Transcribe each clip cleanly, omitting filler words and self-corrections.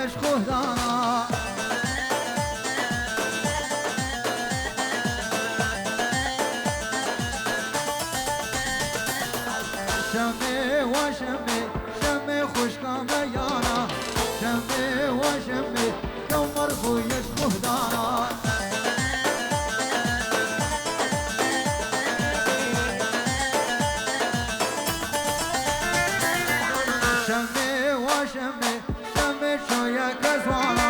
خویش خودانا شمه و شمه شمه خوشکام یانا شمه و شمه کمر خویش خودانا شمه و شمه شمه شویا کزوانا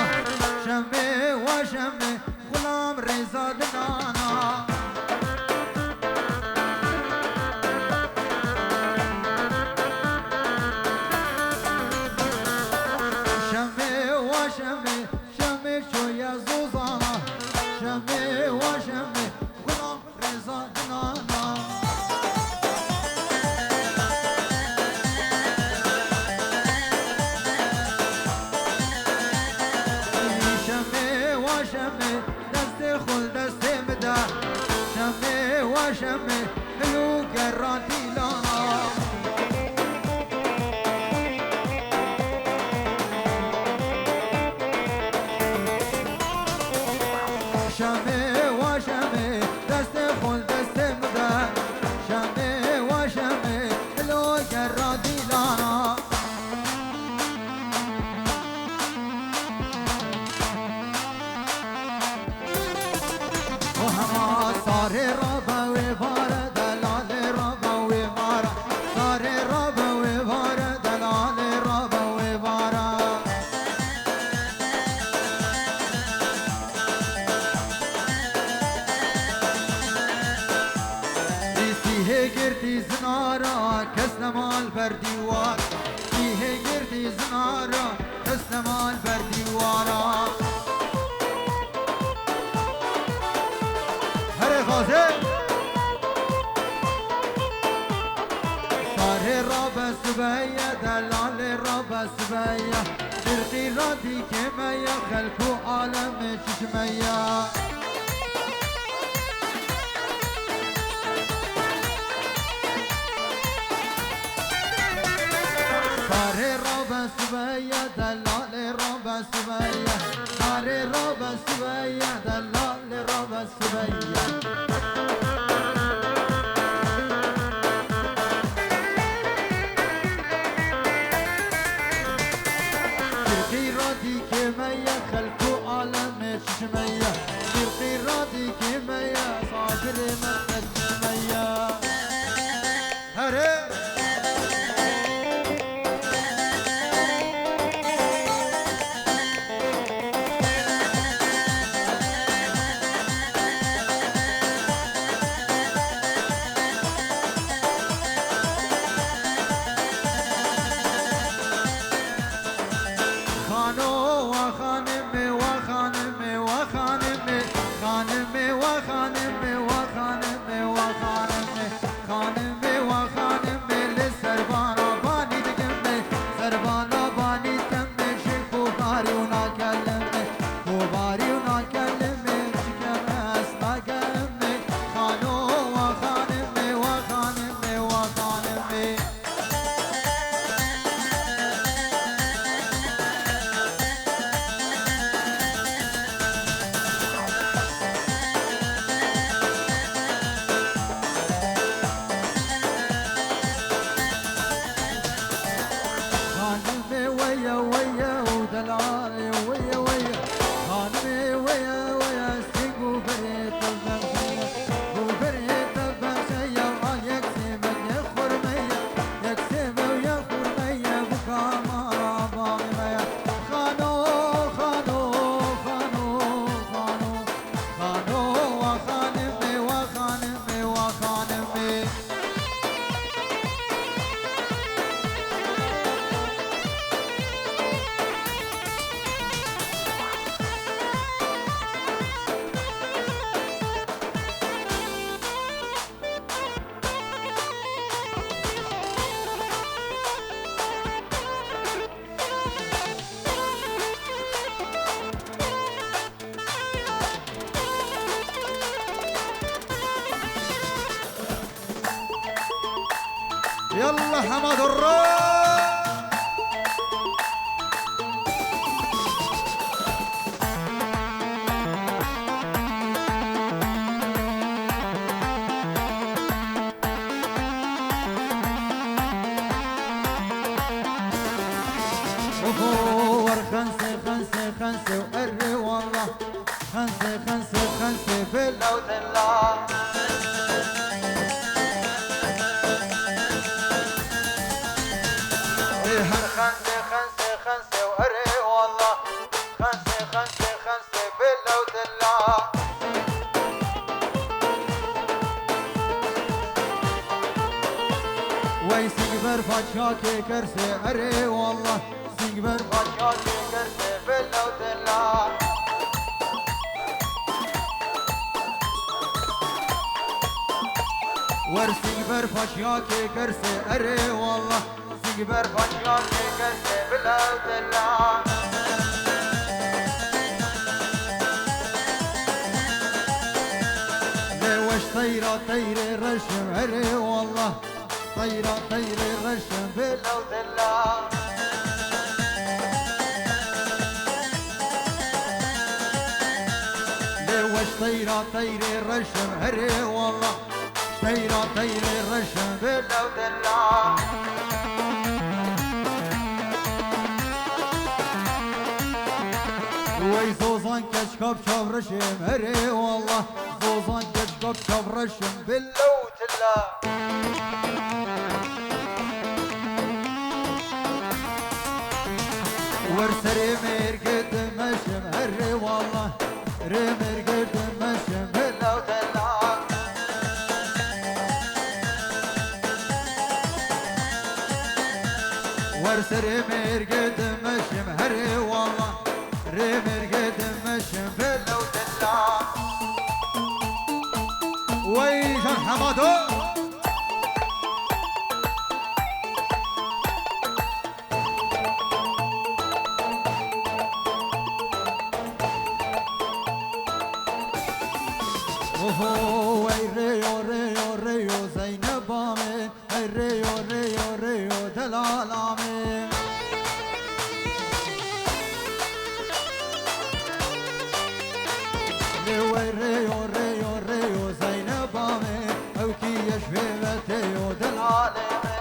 شمه و شمه غلام رضا دنانا شمه و شمه شمه شویا زوزانا شمه و شمه غلام رضا دنانا شمه دست خود دست مده شمه و شمه هلو گراتی لانا شمه و شمه دست خود دست مده شمه و شمه هلو گراتی لانا ساره رابا و بارا دلال رابا و بارا ساره رابا و بارا دلال رابا و بارا ریسیه گردی زنارا کس نمال بر دیوار ریسیه گردی زنارا کس نمال بر دیوارا ساره رابا سبايا دلال رابا سبايا شرقي رادي كمايا خلقو عالم ششمايا ساره رابا سبايا دلال رابا سبايا ساره رابا سبايا دلال رابا سبايا رادي كمية خلقو عالم ششمية شرقي رادي كمية صابر مرقد ششمية هري يلا حمد الروح. خنسة وقري والله خنسة خنسة خنسة بالله وتلا خنسة خنسة خنسة وقري والله خنسة خنسة خنسة بالله وتلا وي سنجبر فاتشاكي كرسي قري والله سنجبر فاتشاكي كرسي بالله وتلا ورسنجبر فاتشاكي كرسي قري والله سنجبر فاتشاكي كرسي بالله وتلا وش طيرة طيرة رشم قري والله طيرة طيرة رشم بالله وتلا وش طيرة طيرة رشم هري والله طيرة طيرة رشم بالله وتلا وي زوزان كشكب شاب رشم هري والله زوزان كشكب شاب رشم بالله وتلا ورسري مرقد مشم هري والله رمرقد مشم بالله وتلا ورسري مرقد مشم هري والله رمرقد مشم بالله وتلا ويجان حمادو اوه ای ریو ریو ریو زینبامه ای ریو ریو ریو دلالامه ای ریو ریو ریو زینبامه او کی یشویته و دلالامه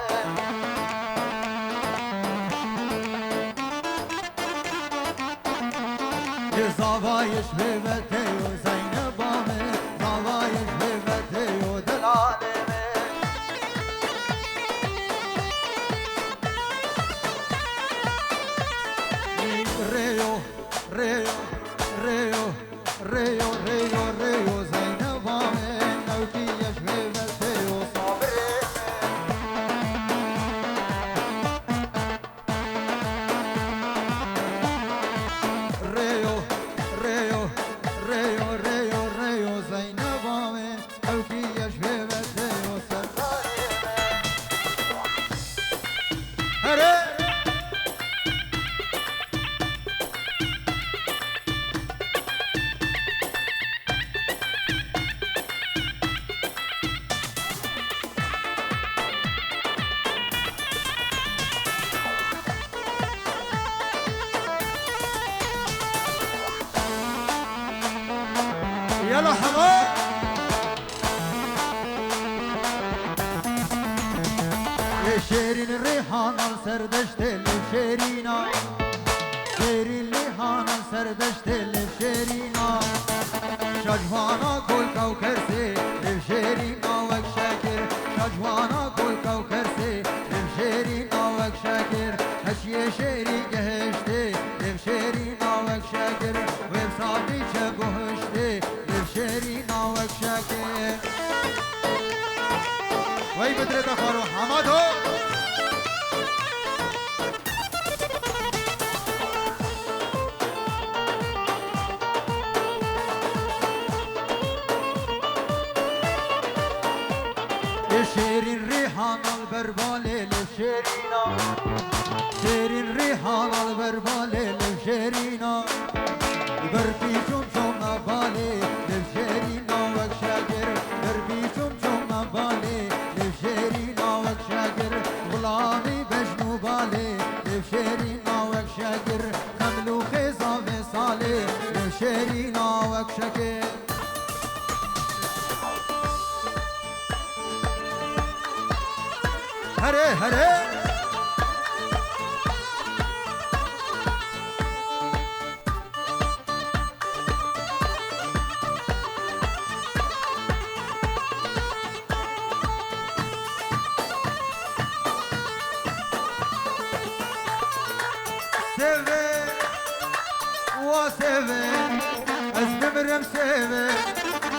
زاوا یشویته و زینبامه ريو ريو ريو ريو ريو ريو زينبا من نوكي يشبه بالتيو صابرين ريو ريو ريو ريو ريو زينبا من نوكي يشبه بالتيو صابرين هري يلا حمام شيرين الريحان سردشت لشيرينا شيرين الريحان سردشت لشيرينا شجوانا كل كوكرسي لشيرينا وكشاكر شجوانا كل كوكرسي لشيرينا وكشاكر هشي شيري قهشتي لشيرينا وكشاكر وبصابي شبهشتي لشيرينا وكشاكر وي بدري دخلوا حماد هو شيرين ريحان البربالي لشيرينا شيرين ريحان البربالي لشيرينا بربي شمشم نبالي لشيرينا وكشاكر بربي شمشم نبالي لشيرينا وكشاكر غلامي بجنو بالي لشيرينا وكشاكر خملو خيزا وصالي لشيرينا وكشاكر هري هري سيفي أسمرم سيفي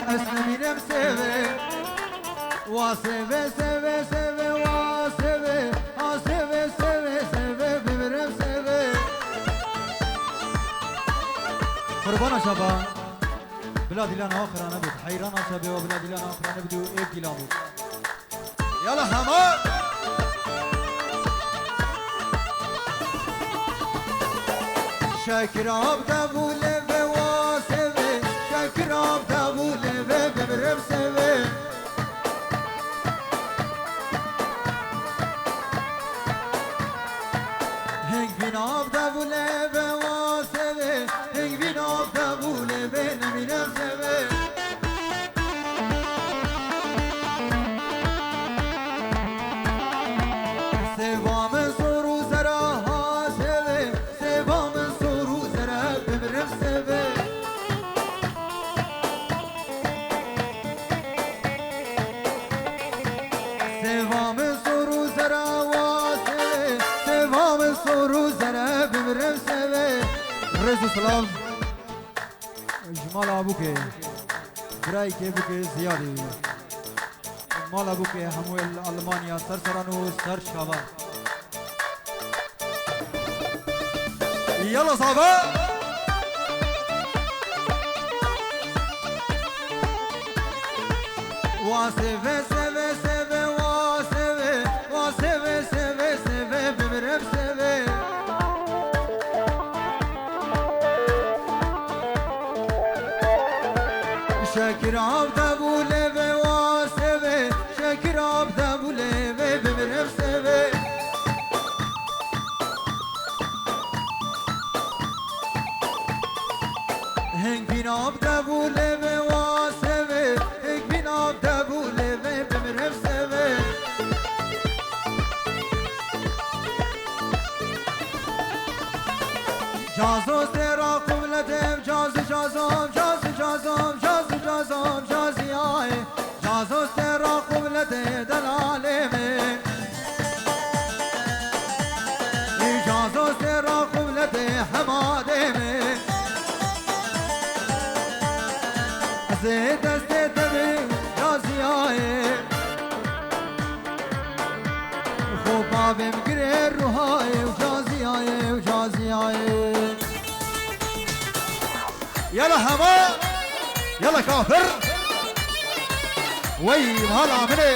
أسمرم سيفي وسيفي سيفي سيفي وسيفي سيفي سيفي سيفي بمرم سيفي قربانا شبا بلادي لنا آخر أنا بود حيرانا شبا وبلادي لنا آخر أنا بدو إيه كيلو بود يلا حمار شاكر عبد ابو لبي واسبي شاكر عبد ابو لبي ببرم سبي هنگ بین عبد ابو لبي واسبي هنگ بین عبد ابو لبي نمینم سبي رئيس سلام جمال ابوك براي كيفك زيادي مال ابوك همو المانيا سرسرانو سر شابا يلا صابا واسفه سفه سفه واسفه واسفه سفه سفه بمرم سفه شاكر عبد ابو لبي واسبي شاكر عبد ابو لبي بمرم سبي هنگ بین عبد ابو لبي واسبي هنگ بین عبد ابو لبي بمرم سبي جازو سرا قبلتم جازو جازم جازو جازم جازو جازم جازي آي جازو سرا قبلتي دلالمي جازو سرا قبلتي حمادمي زيد استدمي جازي آي خوب بابم گرر روحاي وجازي آي وجازي آي يلا هما يلا كافر وي هلا عملي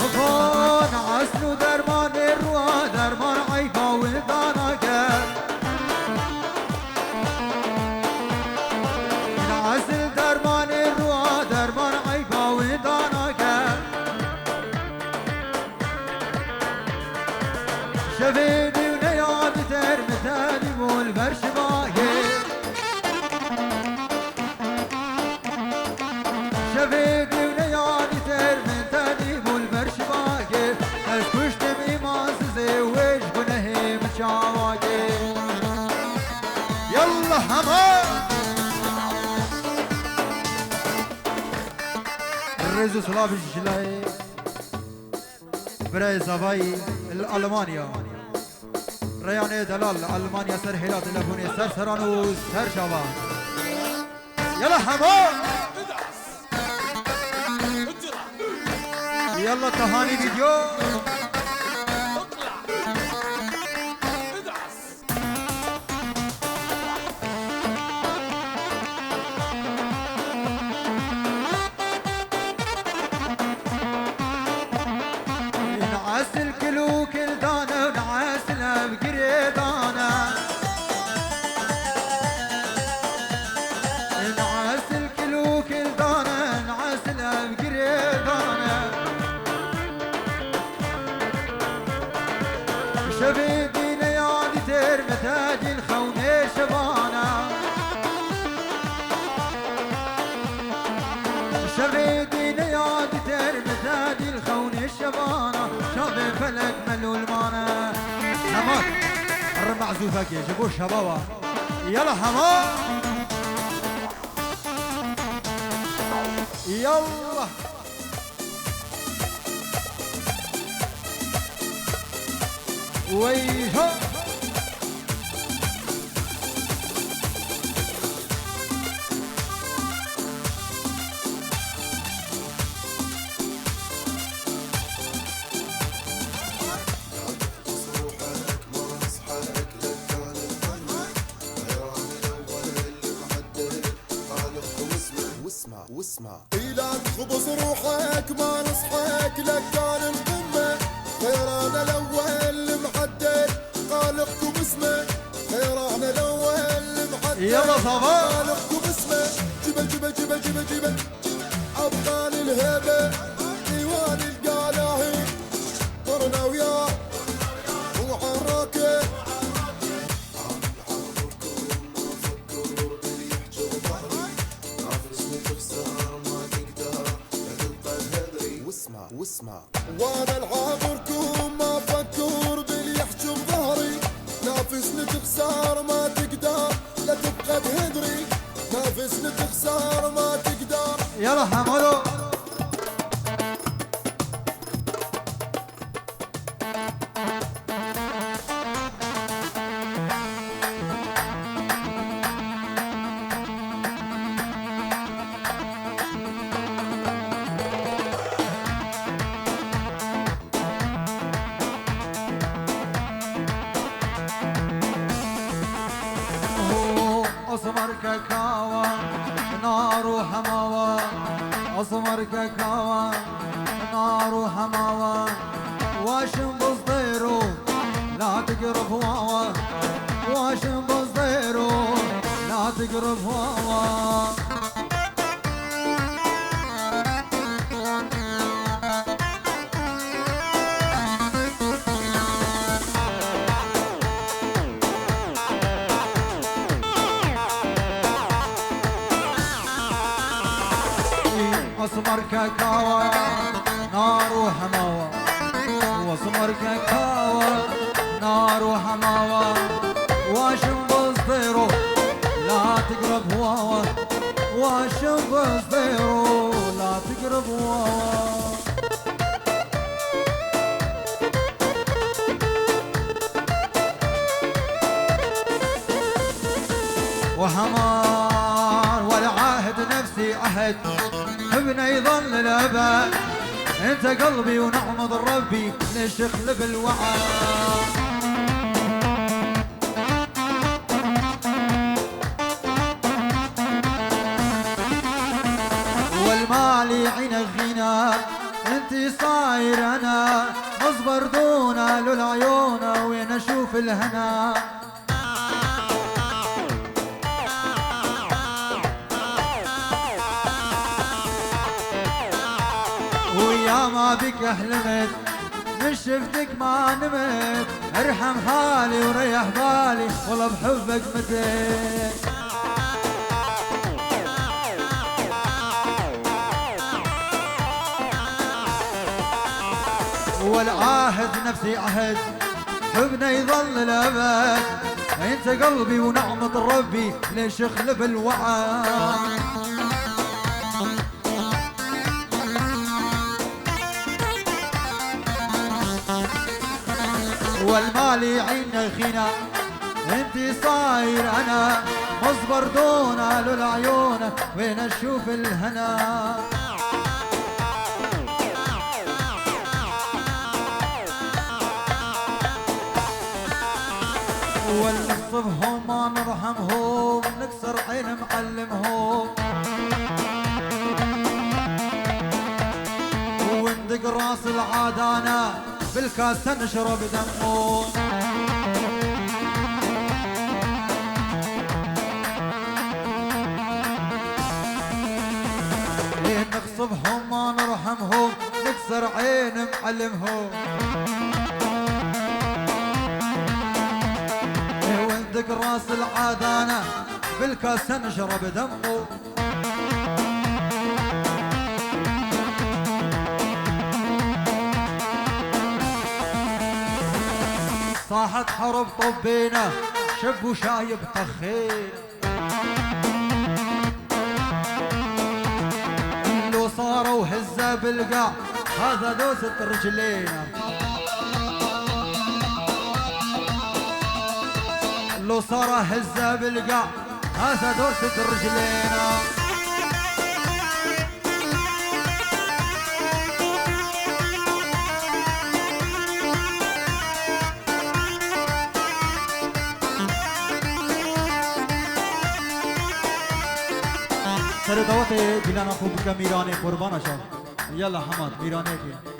وكون عسلو درمان الروح درمان عيبا ودانك عسل درمان الروح درمان عيبا ودانك شفيدي ونياد ترمتاني والبرش باقي شفيدي ونياد ترمتاني والبرش باقي اسكشتم إيمان سزيوش بنهي مشاواقي يلا هما رئيس سلاف الجلاي براي زباي الألمانيا ريان دلال ألمانيا سر حيلات لبوني سر سرانو سر شباب يلا حمام يلا تهاني فيديو نعسل كلو كل دانا ونعسل بقري دانا نعسل كلو كل دانا نعسل بقري دانا شبيبي ليالي ترمتاج الخوني شبانا شبيبي ليالي ترمتاج الخوني شبانا شاب فلك ملول مانا سماك الرمع زوفك جيبوا الشبابة يلا حمام يلا ويهو واسمع لا تخبص روحك ما نصحك لك كان القمة خيران الأول محدد خالقكم اسمه خيران الأول محدد يلا صباح خالقكم اسمه جبل جبل جبل جبل جبل أبطال الهبة ديوان القلاهي طرنا وياه وحراكه واسمع وانا العابركم ما افكر باللي يحجم ظهري نافسني تخسر ما تقدر لا تبقى بهدري نافسني تخسر ما تقدر يلا حمولو أصمر كاكاوا نار وحماوة أصمر كاكاوا نار وحماوة واشم بصديرو لا تقرب هواوا واشم بصديرو لا تقرب هواوا أصمر كاكاوا نار وحماوة وأصمر كاكاوا نار وحماوة واشم بصديرو لا تقرب هواوا واشم بصديرو لا تقرب هواوا وحمار والعهد نفسي عهد ابنه يظل الابد انت قلبي ونعمض ربي ليش اخلف الوعد والمال يعينك غنى انت صاير انا اصبر دون للعيون وين اشوف الهنا ويا ما بك حلمت من شفتك ما نمت ارحم حالي وريح بالي والله بحبك متت والعاهد نفسي عهد حبنا يظل الابد انت قلبي ونعمة ربي ليش اخلف الوعد والمال يعين خنا انت صاير انا مصبر دون للعيون وين اشوف الهنا ونصفهم ما نرحمهم نكسر عين معلمهم وندق راس العادانة بالكاس نشرب دمهم نغصبهم ما نرحمهم نكسر عين معلمهم وندق راس العادانة بالكاس نشرب دمه صاحت حرب طبينا شب وشايب طخير لو صاروا هزة بالقاع هذا دوسة رجلينا لو صار هزة بالقاع هذا دوسة رجلينا سر دوت دلنا خوب کا میرانی قربان شو يلا حمد میرانی کی